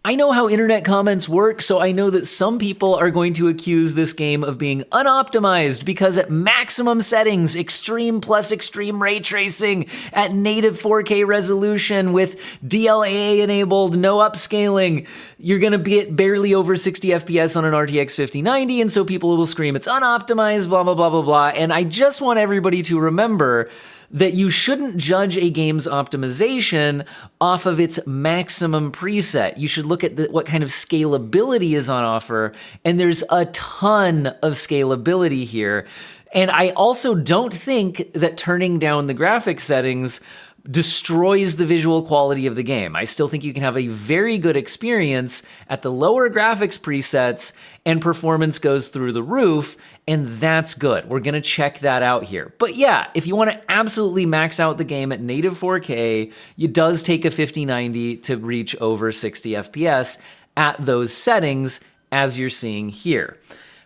I know how internet comments work, so I know that some people are going to accuse this game of being unoptimized because at maximum settings, extreme plus extreme ray tracing at native 4K resolution with DLAA enabled, no upscaling, you're gonna be at barely over 60 FPS on an RTX 5090, and so people will scream it's unoptimized, blah, blah, blah, blah, blah. And I just want everybody to remember that you shouldn't judge a game's optimization off of its maximum preset. You should look at what kind of scalability is on offer, and there's a ton of scalability here. And I also don't think that turning down the graphics settings destroys the visual quality of the game. I still think you can have a very good experience at the lower graphics presets and performance goes through the roof, and that's good. We're gonna check that out here. But yeah, if you wanna absolutely max out the game at native 4K, it does take a 5090 to reach over 60 FPS at those settings, as you're seeing here.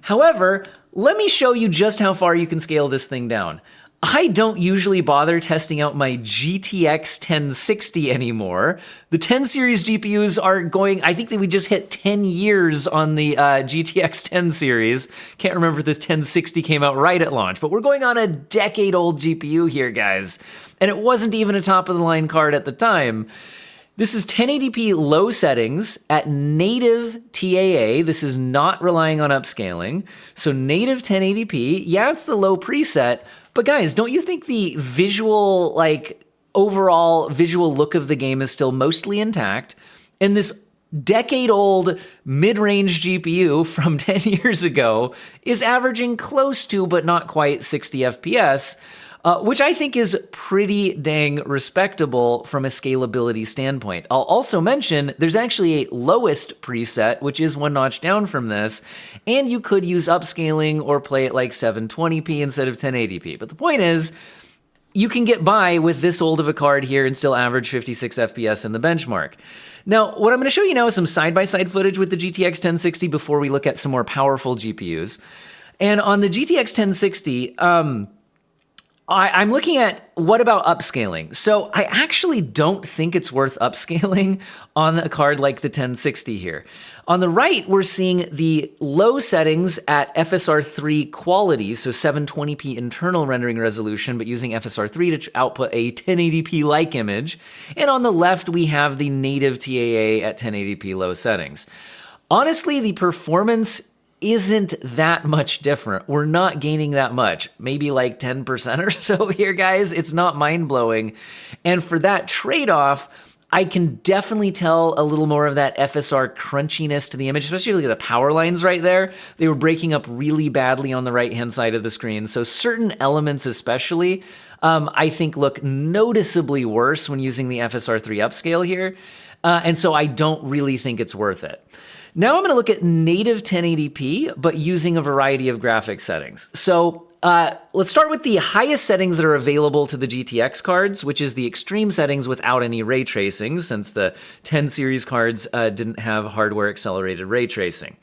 However, let me show you just how far you can scale this thing down. I don't usually bother testing out my GTX 1060 anymore. The 10 series GPUs are going, I think that we just hit 10 years on the GTX 10 series. Can't remember if this 1060 came out right at launch, but we're going on a decade-old GPU here, guys. And it wasn't even a top-of-the-line card at the time. This is 1080p low settings at native TAA. This is not relying on upscaling. So native 1080p, yeah, it's the low preset, but guys, don't you think the visual, overall visual look of the game is still mostly intact? And this decade-old mid-range GPU from 10 years ago is averaging close to, but not quite 60 FPS, which I think is pretty dang respectable from a scalability standpoint. I'll also mention there's actually a lowest preset, which is one notch down from this, and you could use upscaling or play it like 720p instead of 1080p. But the point is, you can get by with this old of a card here and still average 56 FPS in the benchmark. Now, what I'm gonna show you now is some side-by-side footage with the GTX 1060 before we look at some more powerful GPUs. And on the GTX 1060, I'm looking at what about upscaling. So I actually don't think it's worth upscaling on a card like the 1060 here. On the right, we're seeing the low settings at FSR3 quality, so 720p internal rendering resolution, but using FSR3 to output a 1080p-like image. And on the left, we have the native TAA at 1080p low settings. Honestly, the performance isn't that much different. We're not gaining that much, maybe like 10% or so here, guys. It's not mind-blowing. And for that trade-off, I can definitely tell a little more of that FSR crunchiness to the image, especially look at the power lines right there. They were breaking up really badly on the right-hand side of the screen. So certain elements especially, I think look noticeably worse when using the FSR3 upscale here. And so I don't really think it's worth it. Now I'm gonna look at native 1080p, but using a variety of graphics settings. So let's start with the highest settings that are available to the GTX cards, which is the extreme settings without any ray tracing, since the 10 series cards didn't have hardware accelerated ray tracing.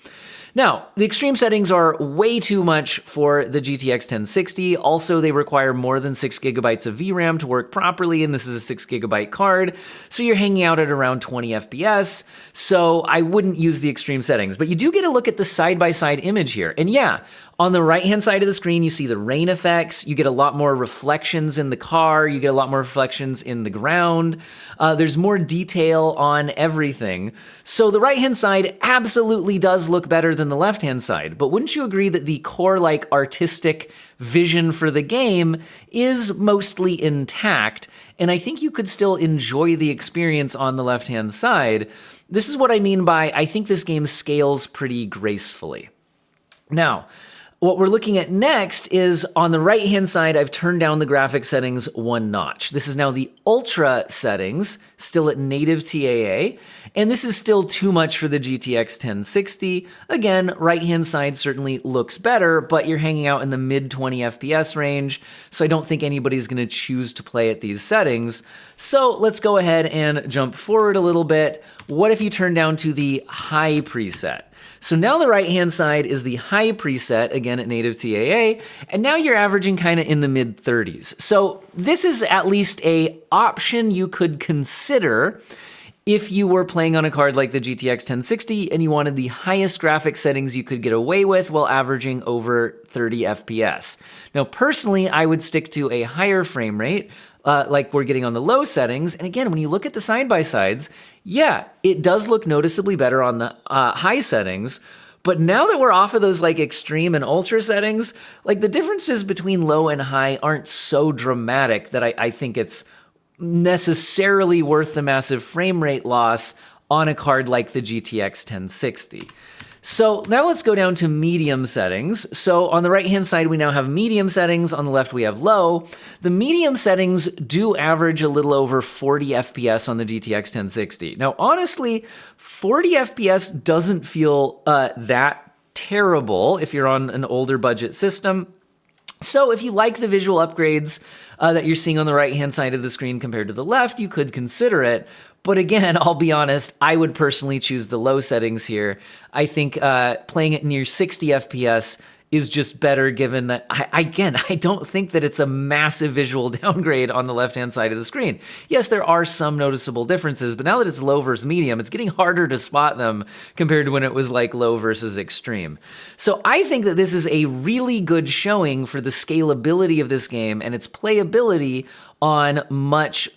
Now, the extreme settings are way too much for the GTX 1060. Also, they require more than 6 gigabytes of VRAM to work properly, and this is a 6 gigabyte card, so you're hanging out at around 20 FPS, so I wouldn't use the extreme settings. But you do get a look at the side-by-side image here, and yeah, on the right-hand side of the screen, you see the rain effects, you get a lot more reflections in the car, you get a lot more reflections in the ground, there's more detail on everything. So the right-hand side absolutely does look better than the left-hand side, but wouldn't you agree that the core-like artistic vision for the game is mostly intact, and I think you could still enjoy the experience on the left-hand side. This is what I mean by I think this game scales pretty gracefully. Now, what we're looking at next is on the right-hand side, I've turned down the graphics settings one notch. This is now the ultra settings, still at native TAA, and this is still too much for the GTX 1060. Again, right-hand side certainly looks better, but you're hanging out in the mid-20 FPS range, so I don't think anybody's gonna choose to play at these settings. So let's go ahead and jump forward a little bit. What if you turn down to the high preset? So now the right-hand side is the high preset, again at native TAA, and now you're averaging kind of in the mid-30s. So this is at least a option you could consider if you were playing on a card like the GTX 1060 and you wanted the highest graphics settings you could get away with while averaging over 30 FPS. Now, personally, I would stick to a higher frame rate, like we're getting on the low settings. And again, when you look at the side-by-sides, yeah, it does look noticeably better on the high settings. But now that we're off of those like extreme and ultra settings, like the differences between low and high aren't so dramatic that I think it's necessarily worth the massive frame rate loss on a card like the GTX 1060. So now let's go down to medium settings. So on the right-hand side, we now have medium settings. On the left, we have low. The medium settings do average a little over 40 FPS on the GTX 1060. Now, honestly, 40 FPS doesn't feel that terrible if you're on an older budget system. So if you like the visual upgrades that you're seeing on the right-hand side of the screen compared to the left, you could consider it. But again, I'll be honest, I would personally choose the low settings here. I think playing it near 60 FPS is just better, given that, I don't think that it's a massive visual downgrade on the left-hand side of the screen. Yes, there are some noticeable differences, but now that it's low versus medium, it's getting harder to spot them compared to when it was like low versus extreme. So I think that this is a really good showing for the scalability of this game and its playability on much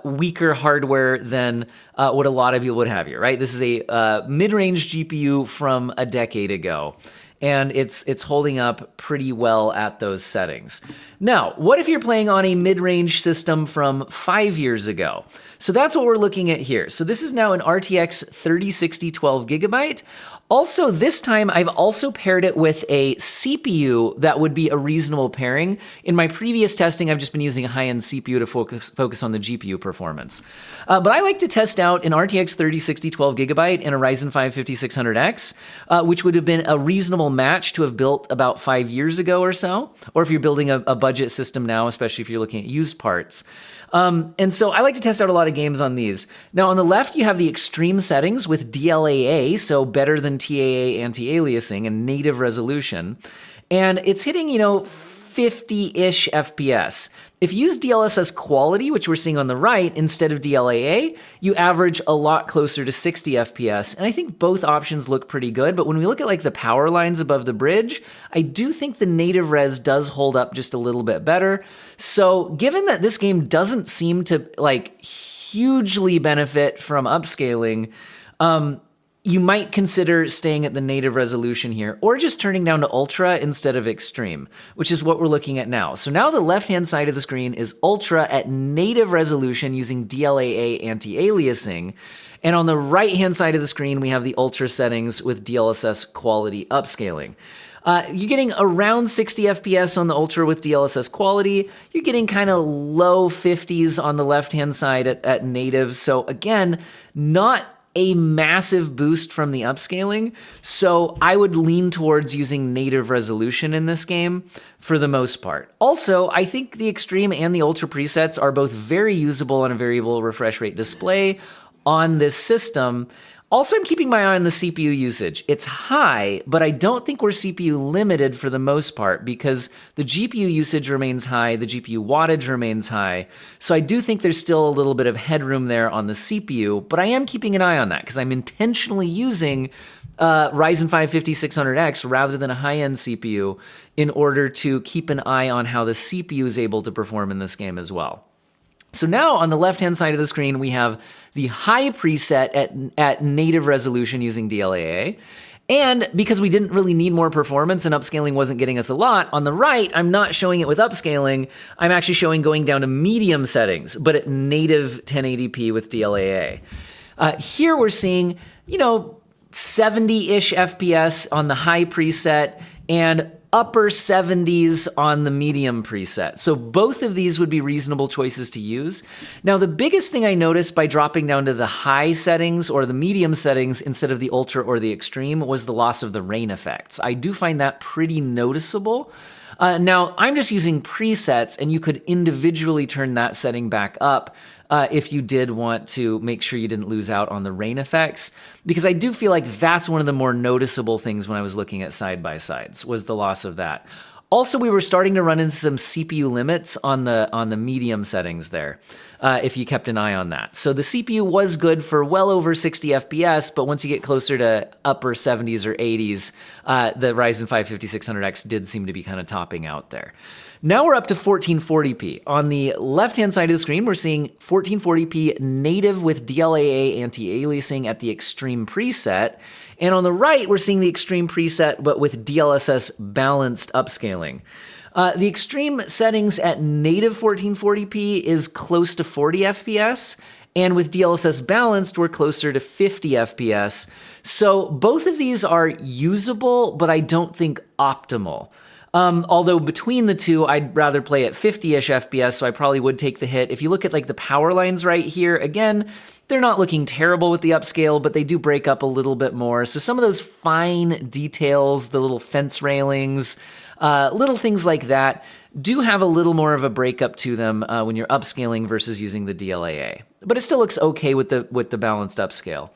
weaker hardware than what a lot of people would have here, right? This is a mid-range GPU from a decade ago, and it's holding up pretty well at those settings. Now, what if you're playing on a mid-range system from 5 years ago? So that's what we're looking at here. So this is now an RTX 3060 12GB. Also, this time I've also paired it with a CPU that would be a reasonable pairing. In my previous testing, I've just been using a high-end CPU to focus on the GPU performance. But I like to test out an RTX 3060 12GB and a Ryzen 5 5600X, which would have been a reasonable match to have built about 5 years ago or so, or if you're building a budget system now, especially if you're looking at used parts. And so I like to test out a lot of games on these. Now on the left, you have the extreme settings with DLAA, so better than TAA anti-aliasing and native resolution. And it's hitting, 50-ish FPS. If you use DLSS quality, which we're seeing on the right, instead of DLAA, you average a lot closer to 60 FPS. And I think both options look pretty good, but when we look at like the power lines above the bridge, I do think the native res does hold up just a little bit better. So given that this game doesn't seem to like hugely benefit from upscaling, you might consider staying at the native resolution here, or just turning down to ultra instead of extreme, which is what we're looking at now. So now the left-hand side of the screen is ultra at native resolution using DLAA anti-aliasing. And on the right-hand side of the screen, we have the ultra settings with DLSS quality upscaling. You're getting around 60 FPS on the Ultra with DLSS quality. You're getting kind of low 50s on the left-hand side at native. So again, not a massive boost from the upscaling, so I would lean towards using native resolution in this game for the most part. Also, I think the Extreme and the Ultra presets are both very usable on a variable refresh rate display on this system. Also, I'm keeping my eye on the CPU usage. It's high, but I don't think we're CPU limited for the most part because the GPU usage remains high, the GPU wattage remains high. So I do think there's still a little bit of headroom there on the CPU, but I am keeping an eye on that because I'm intentionally using Ryzen 5 5600X rather than a high-end CPU in order to keep an eye on how the CPU is able to perform in this game as well. So now on the left-hand side of the screen, we have the high preset at native resolution using DLAA. And because we didn't really need more performance and upscaling wasn't getting us a lot, on the right, I'm not showing it with upscaling. I'm actually showing going down to medium settings, but at native 1080p with DLAA. Here we're seeing, 70-ish FPS on the high preset and upper 70s on the medium preset. So both of these would be reasonable choices to use. Now, the biggest thing I noticed by dropping down to the high settings or the medium settings instead of the ultra or the extreme was the loss of the rain effects. I do find that pretty noticeable. Now, I'm just using presets, and you could individually turn that setting back up if you did want to make sure you didn't lose out on the rain effects, because I do feel like that's one of the more noticeable things when I was looking at side-by-sides was the loss of that. Also, we were starting to run into some CPU limits on the medium settings there, if you kept an eye on that. So the CPU was good for well over 60 FPS, but once you get closer to upper 70s or 80s, the Ryzen 5 5600X did seem to be kind of topping out there. Now we're up to 1440p. On the left-hand side of the screen, we're seeing 1440p native with DLAA anti-aliasing at the extreme preset. And on the right, we're seeing the extreme preset, but with DLSS balanced upscaling. The extreme settings at native 1440p is close to 40 FPS, and with DLSS balanced, we're closer to 50 FPS. So both of these are usable, but I don't think optimal. Although between the two, I'd rather play at 50-ish FPS, so I probably would take the hit. If you look at like the power lines right here, again, they're not looking terrible with the upscale, but they do break up a little bit more. So some of those fine details, the little fence railings, little things like that, do have a little more of a breakup to them when you're upscaling versus using the DLAA. But it still looks okay with the balanced upscale.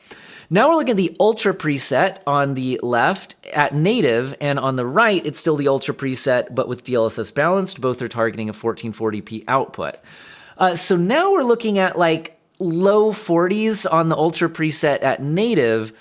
Now we're looking at the Ultra preset on the left at native, and on the right, it's still the Ultra preset, but with DLSS balanced. Both are targeting a 1440p output. So now we're looking at like low 40s on the Ultra preset at native,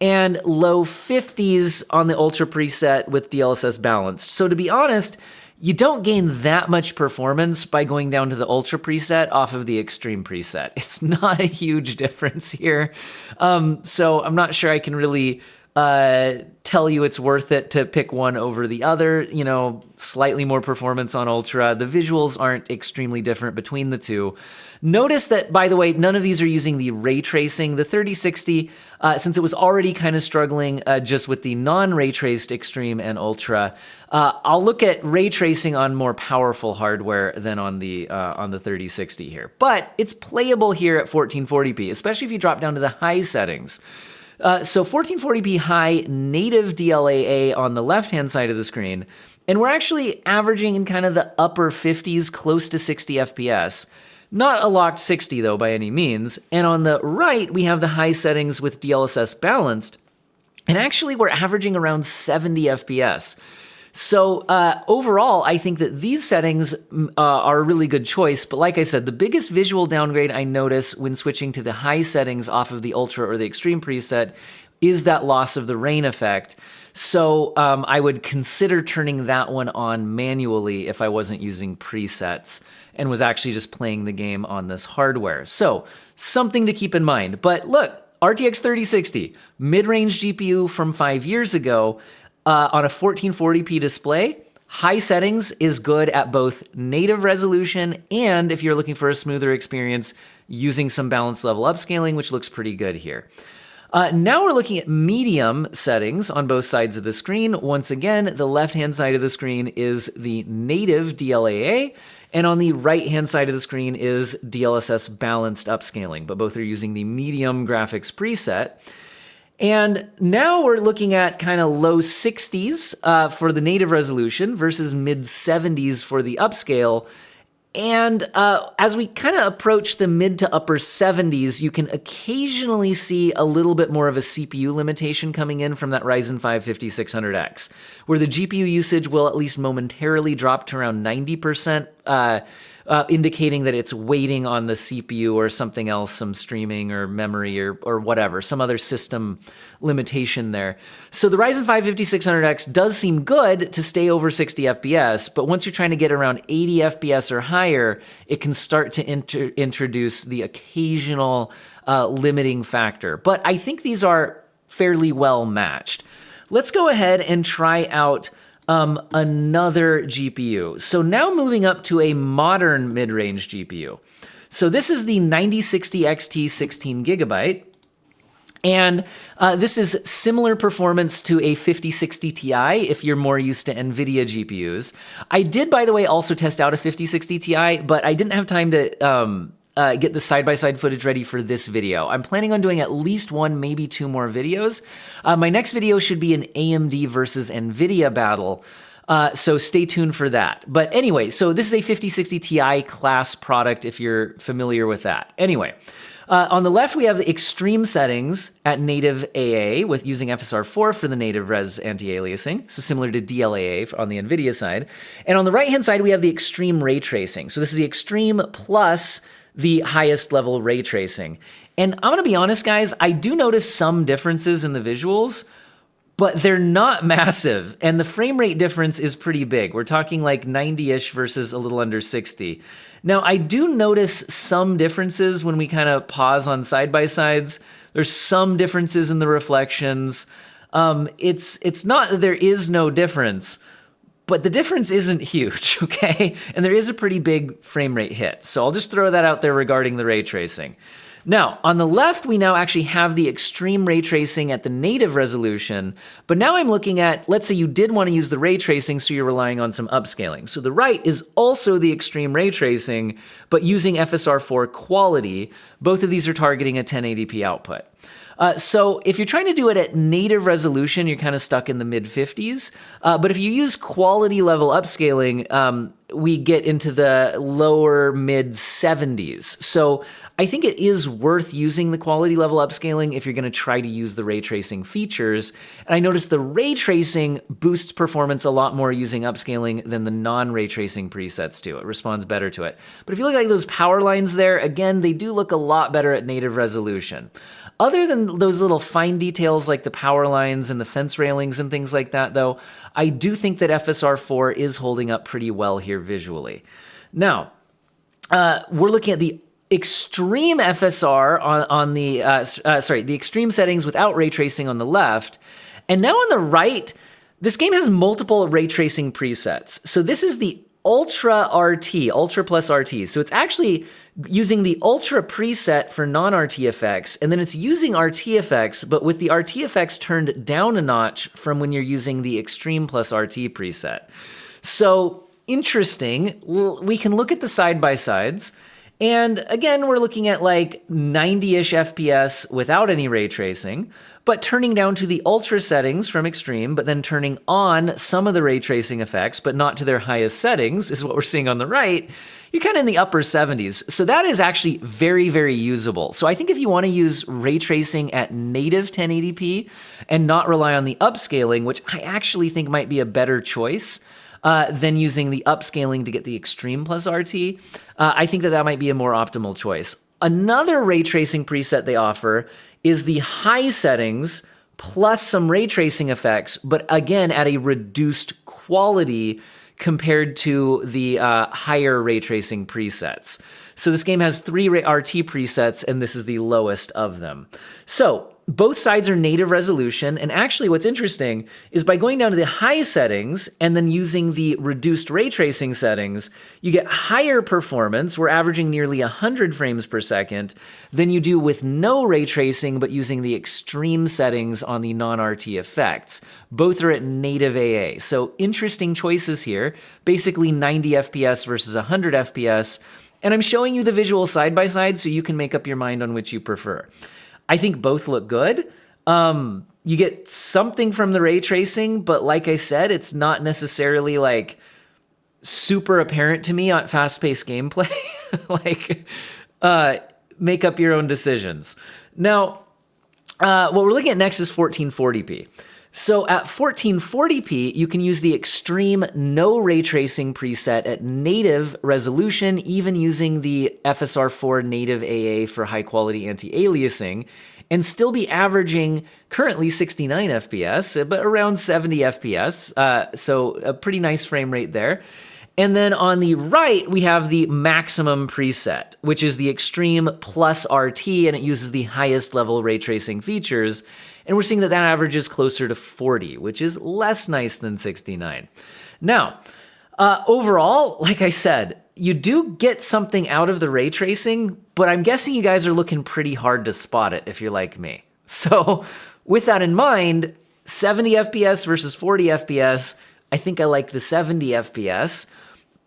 and low 50s on the Ultra preset with DLSS balanced. So to be honest, you don't gain that much performance by going down to the Ultra preset off of the Extreme preset. It's not a huge difference here. So I'm not sure I can really tell you it's worth it to pick one over the other. You know, slightly more performance on Ultra. The visuals aren't extremely different between the two. Notice that, by the way, none of these are using the ray tracing. The 3060, since it was already kind of struggling just with the non-ray traced Extreme and Ultra, I'll look at ray tracing on more powerful hardware than on the 3060 here. But it's playable here at 1440p, especially if you drop down to the high settings. So 1440p high native DLAA on the left-hand side of the screen, and we're actually averaging in kind of the upper 50s, close to 60 FPS. Not a locked 60 though by any means. And on the right, we have the high settings with DLSS balanced, and actually we're averaging around 70 FPS. So overall, I think that these settings are a really good choice. But like I said, the biggest visual downgrade I notice when switching to the high settings off of the Ultra or the Extreme preset is that loss of the rain effect. So I would consider turning that one on manually if I wasn't using presets and was actually just playing the game on this hardware. So something to keep in mind. But look, RTX 3060, mid-range GPU from 5 years ago, on a 1440p display, high settings is good at both native resolution and if you're looking for a smoother experience using some balanced level upscaling, which looks pretty good here. Now we're looking at medium settings on both sides of the screen. Once again, the left-hand side of the screen is the native DLAA, and on the right-hand side of the screen is DLSS balanced upscaling, but both are using the medium graphics preset. And now we're looking at kind of low 60s for the native resolution versus mid 70s for the upscale. And as we kind of approach the mid to upper 70s, you can occasionally see a little bit more of a CPU limitation coming in from that Ryzen 5 5600X, where the GPU usage will at least momentarily drop to around 90%, indicating that it's waiting on the CPU or something else, some streaming or memory or whatever, some other system limitation there. So the Ryzen 5 5600X does seem good to stay over 60 FPS, but once you're trying to get around 80 FPS or higher, it can start to introduce the occasional limiting factor. But I think these are fairly well matched. Let's go ahead and try out another GPU. So now moving up to a modern mid-range GPU. So this is the 9060 XT 16 gigabyte. And this is similar performance to a 5060 Ti if you're more used to Nvidia GPUs. I did, by the way, also test out a 5060 Ti, but I didn't have time to get the side-by-side footage ready for this video. I'm planning on doing at least one, maybe two more videos. My next video should be an AMD versus Nvidia battle, so stay tuned for that. But anyway, so this is a 5060 Ti class product if you're familiar with that. Anyway, On the left, we have the extreme settings at native AA with using FSR4 for the native res anti-aliasing, so similar to DLAA on the Nvidia side. And on the right-hand side, we have the extreme ray tracing. So this is the extreme plus the highest level ray tracing. And I'm gonna be honest, guys, I do notice some differences in the visuals, but they're not massive, and the frame rate difference is pretty big. We're talking like 90-ish versus a little under 60. Now, I do notice some differences when we kind of pause on side-by-sides. There's some differences in the reflections. It's not that there is no difference, but the difference isn't huge, okay? And there is a pretty big frame rate hit. So I'll just throw that out there regarding the ray tracing. Now, on the left, we now actually have the extreme ray tracing at the native resolution, but now I'm looking at, let's say you did want to use the ray tracing, so you're relying on some upscaling. So the right is also the extreme ray tracing, but using FSR4 quality. Both of these are targeting a 1080p output. So if you're trying to do it at native resolution, you're kind of stuck in the mid-50s. But if you use quality level upscaling, we get into the lower mid-70s. So I think it is worth using the quality level upscaling if you're going to try to use the ray tracing features. And I noticed the ray tracing boosts performance a lot more using upscaling than the non-ray tracing presets do. It responds better to it. But if you look at those power lines there, again, they do look a lot better at native resolution. Other than those little fine details like the power lines and the fence railings and things like that, though, I do think that FSR4 is holding up pretty well here visually. Now, we're looking at the extreme FSR on the, the extreme settings without ray tracing on the left. And now on the right, this game has multiple ray tracing presets. So this is the Ultra RT, Ultra plus RT. So it's actually using the Ultra preset for non-RT effects, and then it's using RT effects, but with the RT effects turned down a notch from when you're using the Extreme plus RT preset. So interesting. We can look at the side-by-sides, and again, we're looking at like 90-ish FPS without any ray tracing, but turning down to the ultra settings from extreme, but then turning on some of the ray tracing effects, but not to their highest settings, is what we're seeing on the right. You're kind of in the upper 70s. So that is actually very, very usable. So I think if you want to use ray tracing at native 1080p and not rely on the upscaling, which I actually think might be a better choice, than using the upscaling to get the Extreme plus RT, I think that that might be a more optimal choice. Another ray tracing preset they offer is the high settings plus some ray tracing effects, but again at a reduced quality compared to the higher ray tracing presets. So this game has 3 RT presets, and this is the lowest of them. So both sides are native resolution, and actually what's interesting is by going down to the high settings and then using the reduced ray tracing settings, you get higher performance. We're averaging nearly 100 frames per second than you do with no ray tracing, but using the extreme settings on the non-RT effects. Both are at native AA. So interesting choices here, basically 90 FPS versus 100 FPS. And I'm showing you the visual side by side so you can make up your mind on which you prefer. I think both look good. You get something from the ray tracing, but like I said, it's not necessarily like super apparent to me on fast-paced gameplay. Make up your own decisions. Now, what we're looking at next is 1440p. So at 1440p, you can use the extreme no ray tracing preset at native resolution, even using the FSR4 native AA for high quality anti-aliasing, and still be averaging currently 69 FPS, but around 70 FPS. So a pretty nice frame rate there. And then on the right, we have the maximum preset, which is the Extreme plus RT, and it uses the highest level ray tracing features. And we're seeing that that averages closer to 40, which is less nice than 69. Now, overall, like I said, you do get something out of the ray tracing, but I'm guessing you guys are looking pretty hard to spot it if you're like me. So with that in mind, 70 FPS versus 40 FPS, I think I like the 70 FPS.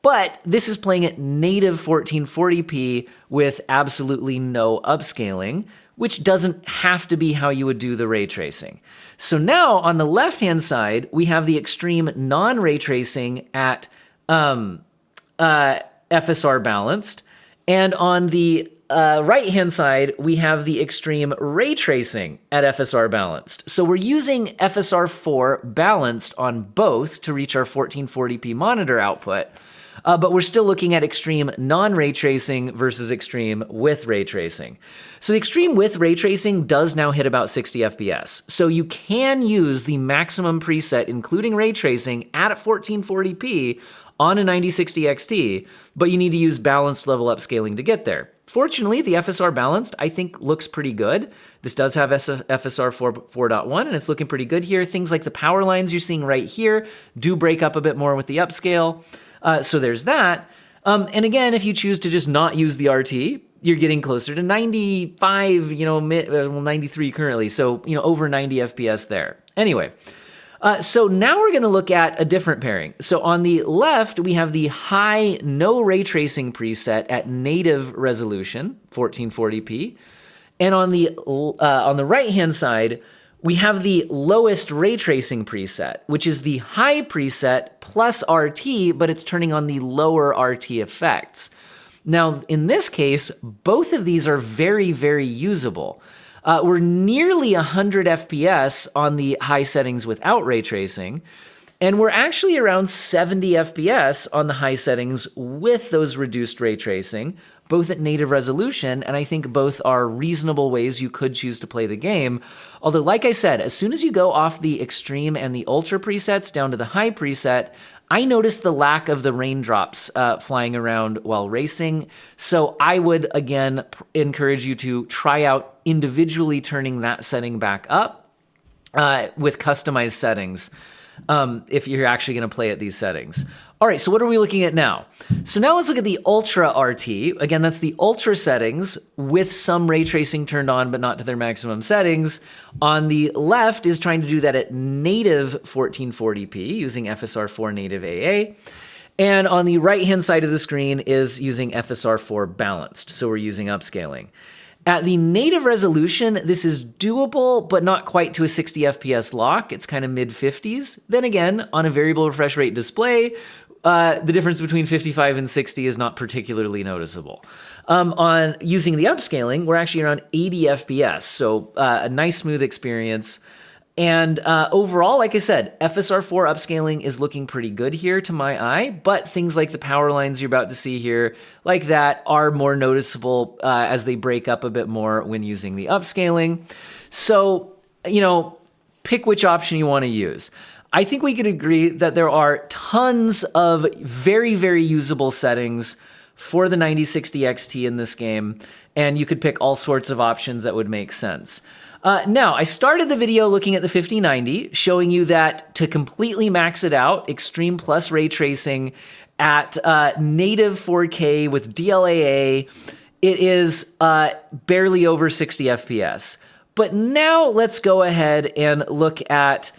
But this is playing at native 1440p with absolutely no upscaling, which doesn't have to be how you would do the ray tracing. So now on the left-hand side, we have the extreme non-ray tracing at FSR balanced. And on the right-hand side, we have the extreme ray tracing at FSR balanced. So we're using FSR 4 balanced on both to reach our 1440p monitor output, but we're still looking at extreme non-ray tracing versus extreme with ray tracing. So the extreme with ray tracing does now hit about 60 FPS. So you can use the maximum preset, including ray tracing, at 1440p on a 9060 XT, but you need to use balanced level upscaling to get there. Fortunately, the FSR balanced, I think, looks pretty good. This does have FSR 4.1, and it's looking pretty good here. Things like the power lines you're seeing right here do break up a bit more with the upscale. So there's that. And again, if you choose to just not use the RT, you're getting closer to 95, 93 currently. So, over 90 FPS there. Anyway. So now we're going to look at a different pairing. So on the left, we have the high no ray tracing preset at native resolution, 1440p. And on the right-hand side, we have the lowest ray tracing preset, which is the high preset plus RT, but it's turning on the lower RT effects. Now, in this case, both of these are very, very usable. We're nearly 100 FPS on the high settings without ray tracing, and we're actually around 70 FPS on the high settings with those reduced ray tracing, both at native resolution, and I think both are reasonable ways you could choose to play the game. Although, like I said, as soon as you go off the extreme and the ultra presets down to the high preset, I noticed the lack of the raindrops flying around while racing. So I would, again, encourage you to try out individually turning that setting back up with customized settings if you're actually going to play at these settings. All right, so what are we looking at now? So now let's look at the Ultra RT. Again, that's the Ultra settings with some ray tracing turned on, but not to their maximum settings. On the left is trying to do that at native 1440p using FSR 4 native AA. And on the right-hand side of the screen is using FSR 4 balanced, so we're using upscaling. At the native resolution, this is doable, but not quite to a 60 FPS lock. It's kind of mid-50s. Then again, on a variable refresh rate display, the difference between 55 and 60 is not particularly noticeable. On using the upscaling, we're actually around 80 FPS, so a nice smooth experience. And overall, like I said, FSR 4 upscaling is looking pretty good here to my eye, but things like the power lines you're about to see here, like that, are more noticeable as they break up a bit more when using the upscaling. So, pick which option you want to use. I think we can agree that there are tons of very, very usable settings for the 9060 XT in this game, and you could pick all sorts of options that would make sense. Now, I started the video looking at the 5090, showing you that to completely max it out, Extreme Plus Ray Tracing at native 4K with DLAA, it is barely over 60 FPS. But now let's go ahead and look at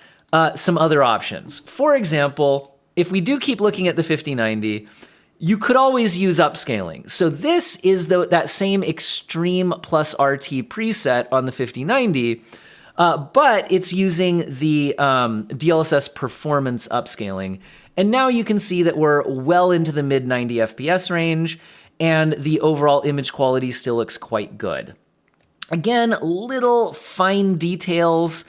some other options. For example, if we do keep looking at the 5090, you could always use upscaling. So this is that same Extreme Plus RT preset on the 5090, but it's using the DLSS performance upscaling. And now you can see that we're well into the mid 90 FPS range, and the overall image quality still looks quite good. Again, little fine details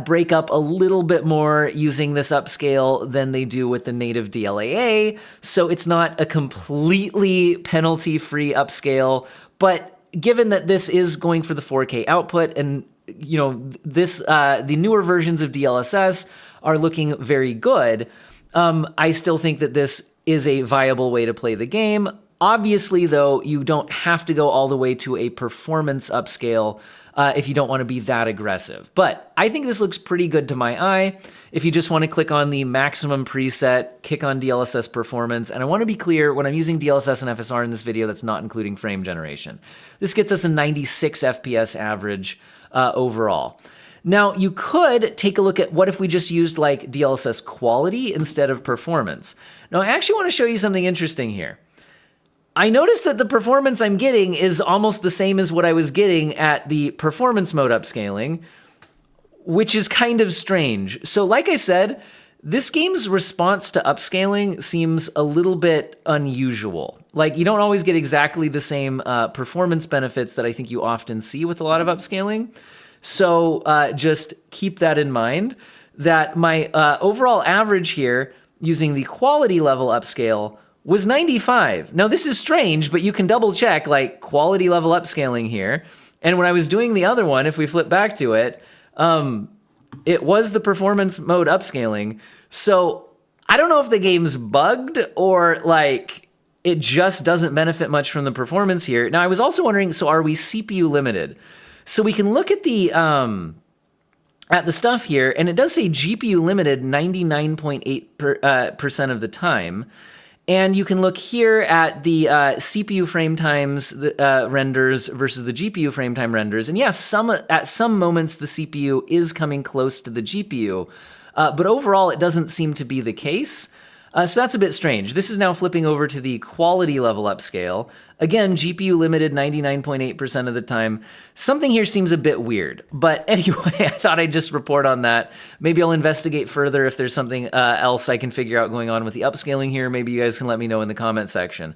break up a little bit more using this upscale than they do with the native DLAA, so it's not a completely penalty-free upscale, but given that this is going for the 4K output, and the newer versions of DLSS are looking very good, I still think that this is a viable way to play the game. Obviously, though, you don't have to go all the way to a performance upscale if you don't want to be that aggressive. But I think this looks pretty good to my eye. If you just want to click on the maximum preset, kick on DLSS performance, and I want to be clear, when I'm using DLSS and FSR in this video, that's not including frame generation. This gets us a 96 FPS average overall. Now, you could take a look at what if we just used like DLSS quality instead of performance. Now, I actually want to show you something interesting here. I noticed that the performance I'm getting is almost the same as what I was getting at the performance mode upscaling, which is kind of strange. So like I said, this game's response to upscaling seems a little bit unusual. Like, you don't always get exactly the same performance benefits that I think you often see with a lot of upscaling. So just keep that in mind, that my overall average here using the quality level upscale was 95. Now, this is strange, but you can double check, like, quality level upscaling here. And when I was doing the other one, if we flip back to it, it was the performance mode upscaling. So I don't know if the game's bugged or like it just doesn't benefit much from the performance here. Now, I was also wondering, so are we CPU limited? So we can look at the stuff here, and it does say GPU limited 99.8% of the time. And you can look here at the CPU frame times renders versus the GPU frame time renders. And yes, at some moments the CPU is coming close to the GPU, but overall it doesn't seem to be the case. So that's a bit strange. This is now flipping over to the quality level upscale. Again, GPU limited 99.8% of the time. Something here seems a bit weird. But anyway, I thought I'd just report on that. Maybe I'll investigate further if there's something else I can figure out going on with the upscaling here. Maybe you guys can let me know in the comment section.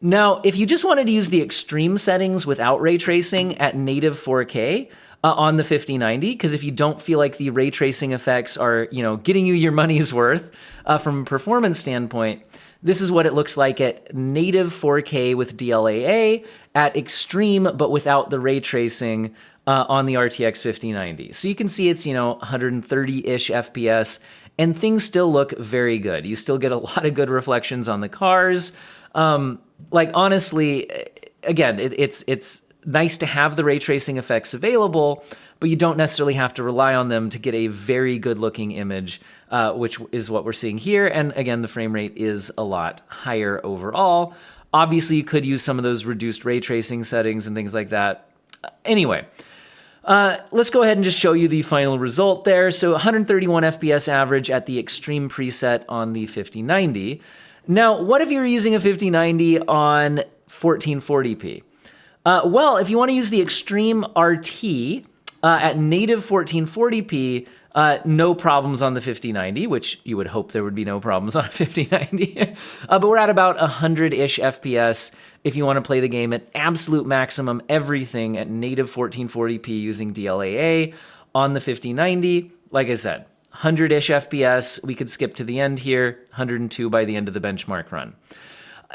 Now, if you just wanted to use the extreme settings without ray tracing at native 4K, on the 5090, because if you don't feel like the ray tracing effects are, getting you your money's worth from a performance standpoint, this is what it looks like at native 4K with DLAA, at extreme but without the ray tracing on the RTX 5090. So you can see it's, 130-ish FPS, and things still look very good. You still get a lot of good reflections on the cars. Honestly, again, it's nice to have the ray tracing effects available, but you don't necessarily have to rely on them to get a very good looking image, which is what we're seeing here. And again, the frame rate is a lot higher overall. Obviously, you could use some of those reduced ray tracing settings and things like that. Anyway, let's go ahead and just show you the final result there. So 131 FPS average at the extreme preset on the 5090. Now, what if you're using a 5090 on 1440p? Well, if you want to use the extreme RT at native 1440p, no problems on the 5090, which you would hope there would be no problems on a 5090. But we're at about 100-ish FPS if you want to play the game at absolute maximum everything at native 1440p using DLAA on the 5090. Like I said, 100-ish FPS. We could skip to the end here, 102 by the end of the benchmark run.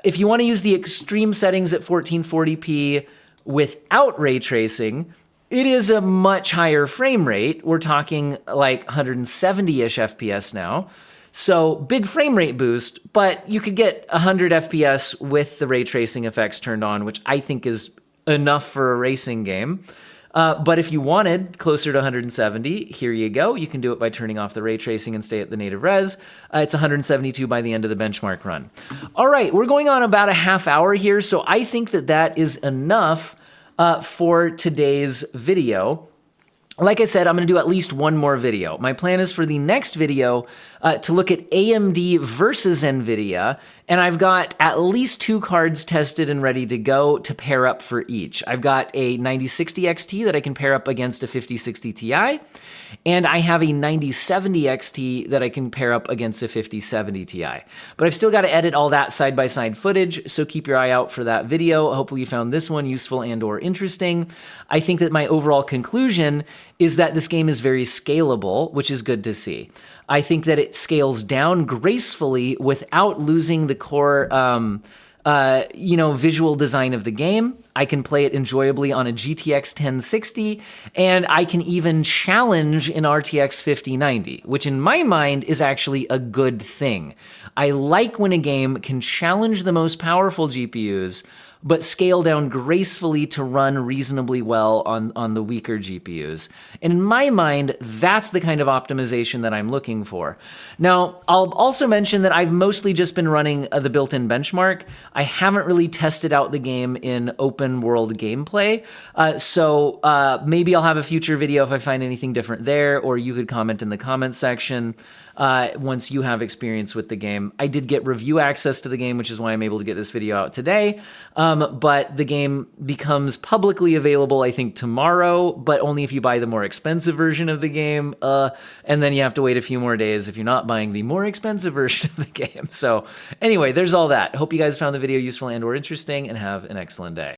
If you want to use the extreme settings at 1440p without ray tracing, it is a much higher frame rate. We're talking like 170-ish FPS now. So big frame rate boost, but you could get 100 FPS with the ray tracing effects turned on, which I think is enough for a racing game. But if you wanted closer to 170, here you go. You can do it by turning off the ray tracing and stay at the native res. It's 172 by the end of the benchmark run. All right, we're going on about a half hour here, so I think that is enough for today's video. Like I said, I'm going to do at least one more video. My plan is for the next video to look at AMD versus Nvidia, and I've got at least 2 cards tested and ready to go to pair up for each. I've got a 9060 XT that I can pair up against a 5060 Ti, and I have a 9070 XT that I can pair up against a 5070 Ti. But I've still got to edit all that side-by-side footage, so keep your eye out for that video. Hopefully you found this one useful and or interesting. I think that my overall conclusion is that this game is very scalable, which is good to see. I think that it scales down gracefully without losing the core, visual design of the game. I can play it enjoyably on a GTX 1060, and I can even challenge an RTX 5090, which in my mind is actually a good thing. I like when a game can challenge the most powerful GPUs, but scale down gracefully to run reasonably well on the weaker GPUs. And in my mind, that's the kind of optimization that I'm looking for. Now, I'll also mention that I've mostly just been running the built-in benchmark. I haven't really tested out the game in open world gameplay, so maybe I'll have a future video if I find anything different there, or you could comment in the comments section once you have experience with the game. I did get review access to the game, which is why I'm able to get this video out today. but the game becomes publicly available, I think, tomorrow, but only if you buy the more expensive version of the game. And then you have to wait a few more days if you're not buying the more expensive version of the game. So anyway, there's all that. Hope you guys found the video useful and or interesting, and have an excellent day.